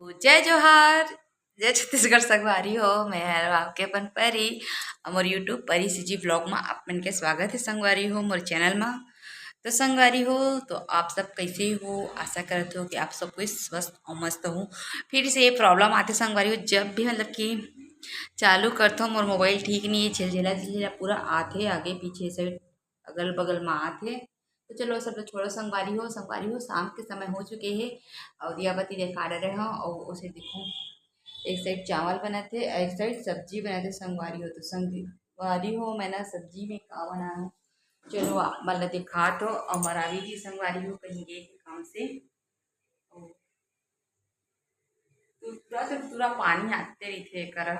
जय जोहार, जय छत्तीसगढ़ संगवारी हो। मैं आपके अपन परी मोर यूट्यूब परी सीजी ब्लॉग में आप मन के स्वागत है संगवारी हो मोर चैनल में। तो संगवारी हो, तो आप सब कैसे हो? आशा करते हो कि आप सब कोई स्वस्थ और मस्त हो। फिर से ये प्रॉब्लम आते संगवारी हो, जब भी मतलब कि चालू करता हूँ मोर मोबाइल ठीक नहीं है, झिलझिला झिलझिला पूरा आते आगे पीछे से अगल बगल में आते। तो चलो सब लोग छोड़ो संगवारी हो शाम के समय हो चुके हैं और दिया बत्ती देखा रहे हैं और उसे देखो एक साइड चावल बनाते एक साइड सब्जी बनाते संगवारी हो। तो संगवारी हो मैं ना सब्जी में का बनाया चलो मतलब दिखा तो अमरावी जी संगवारी हो कहीं गए काम से और पूरा तो पूरा पानी आते रहते कर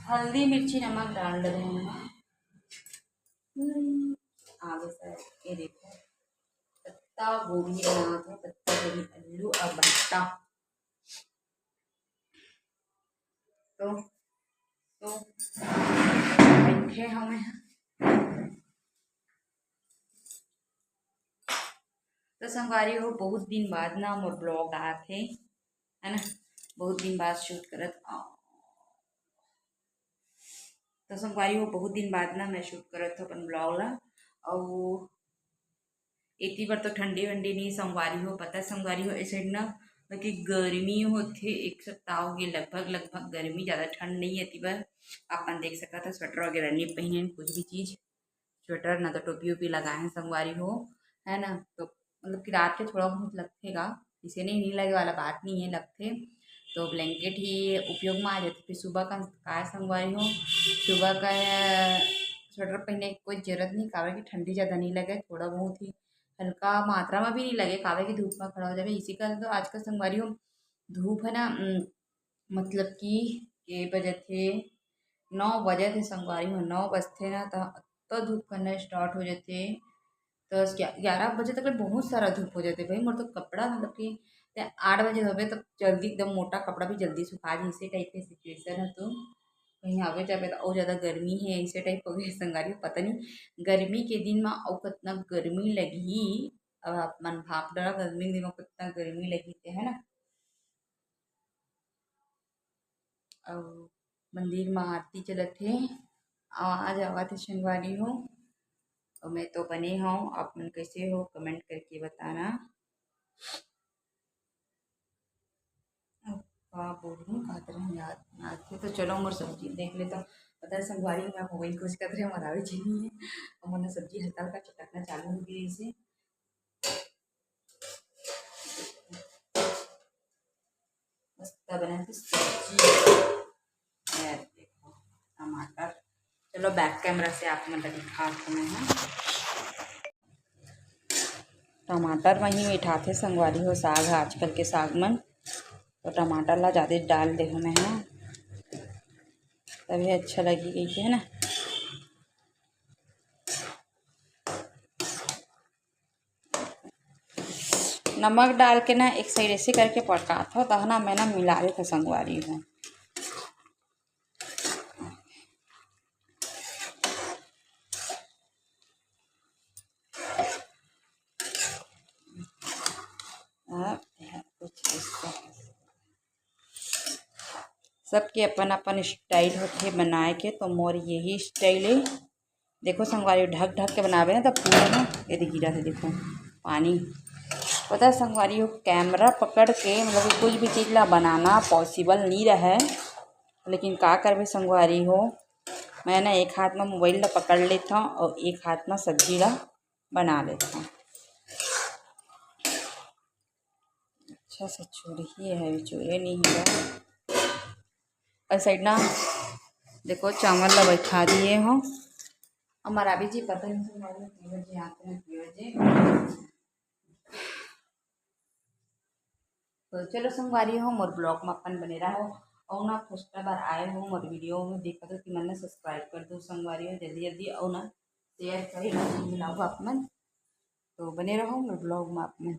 हल्दी मिर्ची नमक डाल रहे हैं। आगे से ये देखो पत्ता गोभी बना था, पत्ता गोभी आलू और भट्टा। तो बैठे हमें तो संगवारी हो बहुत दिन बाद ना मोर ब्लॉग आते है ना, बहुत दिन बाद शूट करत तो संगवारी हो बहुत दिन बाद ना मैं शूट करत हो अपन ब्लॉग ला। और इतनी बार तो ठंडी वंडी नहीं संगवारी हो, पता संगवारी हो इस साइड ना कि गर्मी होते एक सप्ताह हो गए लगभग लगभग गर्मी, ज़्यादा ठंड नहीं है इतनी बार। अपन देख सका था स्वेटर वगैरह नहीं पहने कुछ भी चीज़, स्वेटर ना तो टोपी वोपी लगाए हैं संगवारी हो है ना। तो मतलब कि रात के थोड़ा बहुत लगतेगा, इसे नहीं लगे वाला बात नहीं है, लगते तो ब्लैंकेट ही उपयोग में आ जाते। फिर सुबह का संगवारी हो, सुबह का स्वेटर पहनने की कोई जरूरत नहीं, कावे की ठंडी ज़्यादा नहीं लगे, थोड़ा बहुत ही हल्का मात्रा में भी नहीं लगे, कावे की धूप में खड़ा हो जाए इसी कारण। तो आज का संगवारी हो धूप है ना मतलब कि ये बजे थे 9 बजे थे संगवारी हो, 9 बजते ना तो धूप करना स्टार्ट हो जाते। तो 11 बजे तक बहुत सारा धूप हो जाते भाई। मोर तो कपड़ा मतलब कि 8 बजे धोबे तो जल्दी एकदम मोटा कपड़ा भी जल्दी सुखा जाए, इसे टाइप के सिचुएशन है। तो कहीं आवे जावे तो और ज़्यादा गर्मी है इसे टाइप हो गए संगारी हो। पता नहीं गर्मी के दिन में और कितना गर्मी लगी, अब आप मन भाप डरा गर्मी के दिन में कितना गर्मी लगी थे है ना। और मंदिर में आरती चलत थे, आवाज आवा थे संगवारी हो। और मैं तो बने हूँ, आप मन कैसे हो कमेंट करके बताना। बोलूँ खाते रहे याद याद थे। तो चलो मोर सब्जी देख लेता, पता है संगवारी में आप मोबाइल कुछ कर रहे मरावे चाहिए है और मैंने सब्जी हल्का हल्का चटकना चालू हो गई इसे। मस्त बनाती सब्जी यार, देखो टमाटर। चलो बैक कैमरा से आप मतलब दिखाते हैं टमाटर वहीं बैठाते संगवारी हो। साग है आजकल के साग में तो टमाटर ला ज़्यादा डाल दे हमें है तभी अच्छा लगी गई है ना। नमक डाल के ना एक साइड ऐसे करके पका था तो ना मैं ना मिला रही था संगवारी हूँ। कुछ इसका सबके अपन अपन स्टाइल होते बनाए के, तो मोर यही स्टाइल है। देखो संगवारी ढक ढक के बनावे ना तो पूरा ना ये गिरा था देखो पानी। पता है संगवारी हो कैमरा पकड़ के मतलब कुछ भी चीज़ ला बनाना पॉसिबल नहीं रहा, लेकिन का करवे संगवारी हो मैं ना एक हाथ में मोबाइल ला पकड़ लेता हूँ और एक हाथ में सब्जी ला बना लेता हूँ। अच्छा से चूड़ी है, चूड़े नहीं है और साइड ना देखो चावल ला बैठा दिए हो। हमारा भी जी पता नहीं की बजे आते हैं की बजे। तो चलो संगवारी हो मोर ब्लॉग में अपन बने रहो और ना फर्स्ट बार आए हो मोर वीडियो में देखा तो कि मैंने सब्सक्राइब कर दो संगवारी हो जल्दी जल्दी और ना शेयर करें मिलाओ आप मन। तो बने रहो मोर ब्लॉग में आप में।